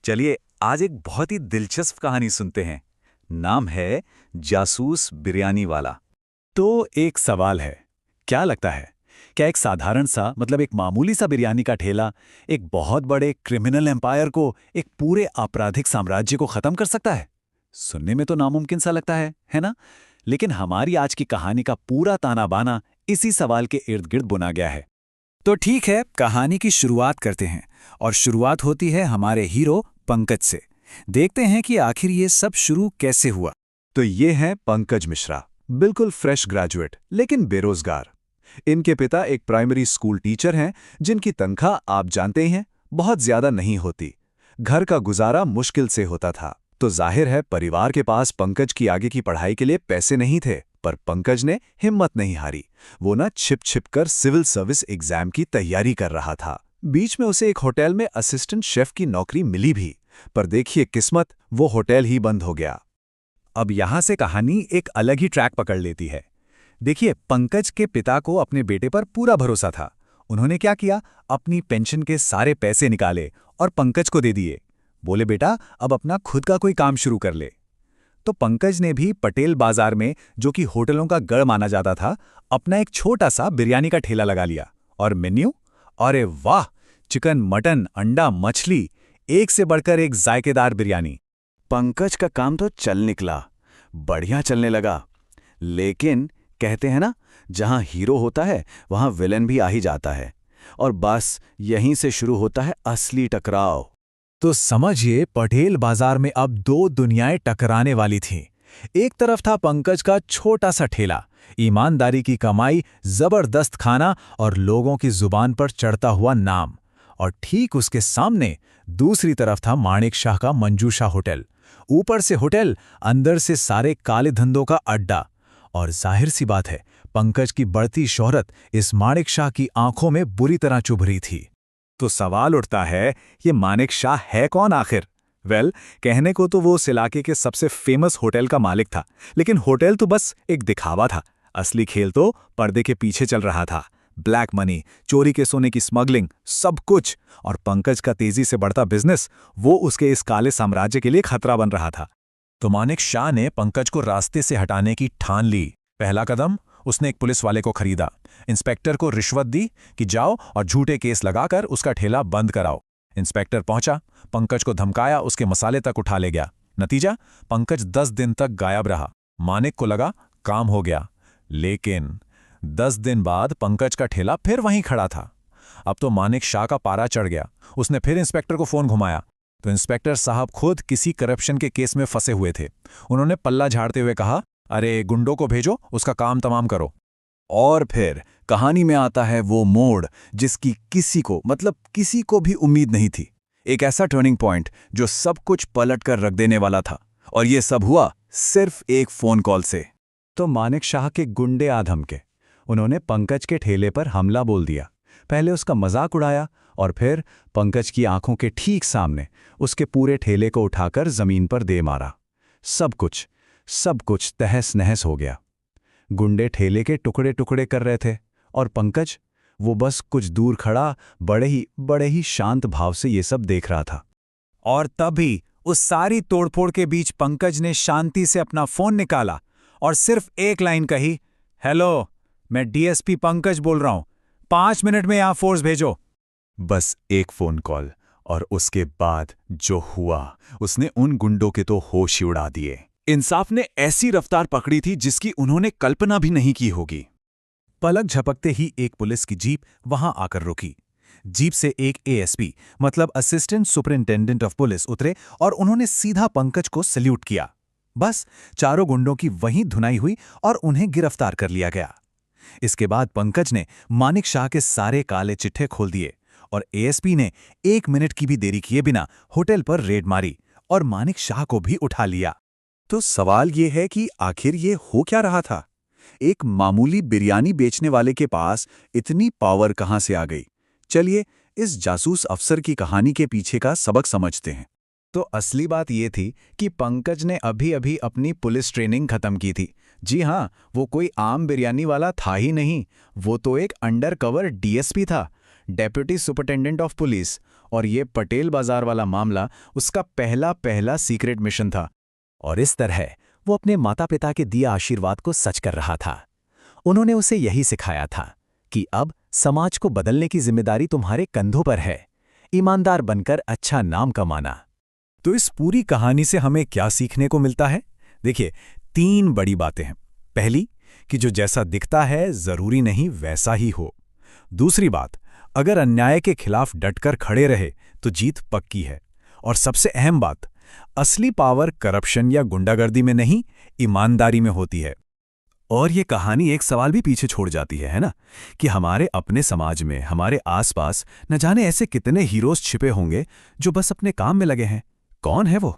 चलिए आज एक बहुत ही दिलचस्प कहानी सुनते हैं। नाम है जासूस बिरयानी वाला। तो एक सवाल है, क्या लगता है, क्या एक साधारण सा मतलब एक मामूली सा बिरयानी का ठेला एक बहुत बड़े क्रिमिनल एम्पायर को, एक पूरे आपराधिक साम्राज्य को खत्म कर सकता है? सुनने में तो नामुमकिन सा लगता है ना? लेकिन हमारी आज की कहानी का पूरा ताना बाना इसी सवाल के इर्द गिर्द बुना गया है। तो ठीक है, कहानी की शुरुआत करते हैं और शुरुआत होती है हमारे हीरो पंकज से। देखते हैं कि आखिर ये सब शुरू कैसे हुआ। तो ये हैं पंकज मिश्रा, बिल्कुल फ्रेश ग्रेजुएट लेकिन बेरोजगार। इनके पिता एक प्राइमरी स्कूल टीचर हैं जिनकी तनख्वाह आप जानते ही हैं, बहुत ज्यादा नहीं होती। घर का गुजारा मुश्किल से होता था। तो जाहिर है परिवार के पास पंकज की आगे की पढ़ाई के लिए पैसे नहीं थे, पर पंकज ने हिम्मत नहीं हारी। वो ना छिप छिप कर सिविल सर्विस एग्जाम की तैयारी कर रहा था। बीच में उसे एक होटल में असिस्टेंट शेफ की नौकरी मिली भी, पर देखिए किस्मत, वो होटल ही बंद हो गया। अब यहां से कहानी एक अलग ही ट्रैक पकड़ लेती है। देखिए, पंकज के पिता को अपने बेटे पर पूरा भरोसा था। उन्होंने क्या किया, अपनी पेंशन के सारे पैसे निकाले और पंकज को दे दिए। बोले, बेटा अब अपना खुद का कोई काम शुरू कर ले। तो पंकज ने भी पटेल बाजार में, जो कि होटलों का गढ़ माना जाता था, अपना एक छोटा सा बिरयानी का ठेला लगा लिया। और मेन्यू, अरे वाह, चिकन, मटन, अंडा, मछली, एक से बढ़कर एक जायकेदार बिरयानी। पंकज का काम तो चल निकला, बढ़िया चलने लगा। लेकिन कहते हैं ना, जहां हीरो होता है वहां विलन भी आ ही जाता है। और बस यहीं से शुरू होता है असली टकराव। तो समझिए, पटेल बाजार में अब दो दुनियाएं टकराने वाली थीं। एक तरफ था पंकज का छोटा सा ठेला, ईमानदारी की कमाई, जबरदस्त खाना और लोगों की जुबान पर चढ़ता हुआ नाम। और ठीक उसके सामने दूसरी तरफ था माणिक शाह का मंजूषा होटल। ऊपर से होटल, अंदर से सारे काले धंधों का अड्डा। और जाहिर सी बात है, पंकज की बढ़ती शोहरत इस माणिक शाह की आंखों में बुरी तरह चुभ रही थी। तो सवाल उठता है, ये माणिक शाह है कौन आखिर? कहने को तो वो उस इलाके के सबसे फेमस होटल का मालिक था, लेकिन होटल तो बस एक दिखावा था। असली खेल तो पर्दे के पीछे चल रहा था। ब्लैक मनी, चोरी के सोने की स्मगलिंग, सब कुछ। और पंकज का तेजी से बढ़ता बिजनेस, वो उसके इस काले साम्राज्य के लिए खतरा बन रहा था। तो माणिक शाह ने पंकज को रास्ते से हटाने की ठान ली। पहला कदम, उसने एक पुलिस वाले को खरीदा। इंस्पेक्टर को रिश्वत दी कि जाओ और झूठे केस लगाकर उसका ठेला बंद कराओ। इंस्पेक्टर पहुंचा, पंकज को धमकाया, उसके मसाले तक उठा ले गया। नतीजा, पंकज 10 दिन तक गायब रहा। माणिक को लगा काम हो गया, लेकिन 10 दिन बाद पंकज का ठेला फिर वहीं खड़ा था। अब तो माणिक शाह का पारा चढ़ गया। उसने फिर इंस्पेक्टर को फोन घुमाया, तो इंस्पेक्टर साहब खुद किसी करप्शन के केस में फंसे हुए थे। उन्होंने पल्ला झाड़ते हुए कहा, अरे गुंडों को भेजो, उसका काम तमाम करो। और फिर कहानी में आता है वो मोड़ जिसकी किसी को भी उम्मीद नहीं थी। एक ऐसा टर्निंग पॉइंट जो सब कुछ पलट कर रख देने वाला था। और ये सब हुआ सिर्फ एक फोन कॉल से। तो माणिक शाह के गुंडे आ धमके। उन्होंने पंकज के ठेले पर हमला बोल दिया। पहले उसका मजाक उड़ाया और फिर पंकज की आंखों के ठीक सामने उसके पूरे ठेले को उठाकर जमीन पर दे मारा। सब कुछ तहस नहस हो गया। गुंडे ठेले के टुकड़े टुकड़े कर रहे थे और पंकज, वो बस कुछ दूर खड़ा बड़े ही शांत भाव से ये सब देख रहा था। और तभी उस सारी तोड़फोड़ के बीच पंकज ने शांति से अपना फोन निकाला और सिर्फ एक लाइन कही, हेलो, मैं डीएसपी पंकज बोल रहा हूं, 5 मिनट में यहां फोर्स भेजो। बस एक फोन कॉल, और उसके बाद जो हुआ, उसने उन गुंडों के तो होश ही उड़ा दिए। इंसाफ ने ऐसी रफ्तार पकड़ी थी जिसकी उन्होंने कल्पना भी नहीं की होगी। पलक झपकते ही एक पुलिस की जीप वहां आकर रुकी। जीप से एक एएसपी मतलब असिस्टेंट सुपरिंटेंडेंट ऑफ पुलिस उतरे और उन्होंने सीधा पंकज को सल्यूट किया। बस चारों गुंडों की वहीं धुनाई हुई और उन्हें गिरफ्तार कर लिया गया। इसके बाद पंकज ने माणिक शाह के सारे काले चिट्ठे खोल दिए और एएसपी ने 1 मिनट की भी देरी किए बिना होटल पर रेड मारी और माणिक शाह को भी उठा लिया। तो सवाल ये है कि आखिर ये हो क्या रहा था? एक मामूली बिरयानी बेचने वाले के पास इतनी पावर कहां से आ गई? चलिए इस जासूस अफसर की कहानी के पीछे का सबक समझते हैं। तो असली बात ये थी कि पंकज ने अभी अपनी पुलिस ट्रेनिंग खत्म की थी। जी हाँ, वो कोई आम बिरयानी वाला था ही नहीं, वो तो एक अंडरकवर डीएसपी था। डेप्यूटी सुपरिटेंडेंट ऑफ पुलिस, और ये पटेल बाजार वाला मामला उसका पहला सीक्रेट मिशन था। और इस तरह वो अपने माता पिता के दिए आशीर्वाद को सच कर रहा था। उन्होंने उसे यही सिखाया था कि अब समाज को बदलने की जिम्मेदारी तुम्हारे कंधों पर है, ईमानदार बनकर अच्छा नाम कमाना। तो इस पूरी कहानी से हमें क्या सीखने को मिलता है? देखिए, 3 बड़ी बातें हैं। पहली, कि जो जैसा दिखता है जरूरी नहीं वैसा ही हो। दूसरी बात, अगर अन्याय के खिलाफ डटकर खड़े रहे तो जीत पक्की है। और सबसे अहम बात, असली पावर करप्शन या गुंडागर्दी में नहीं, ईमानदारी में होती है। और ये कहानी एक सवाल भी पीछे छोड़ जाती है ना, कि हमारे अपने समाज में, हमारे आसपास न जाने ऐसे कितने हीरोज छिपे होंगे जो बस अपने काम में लगे हैं। कौन है वो?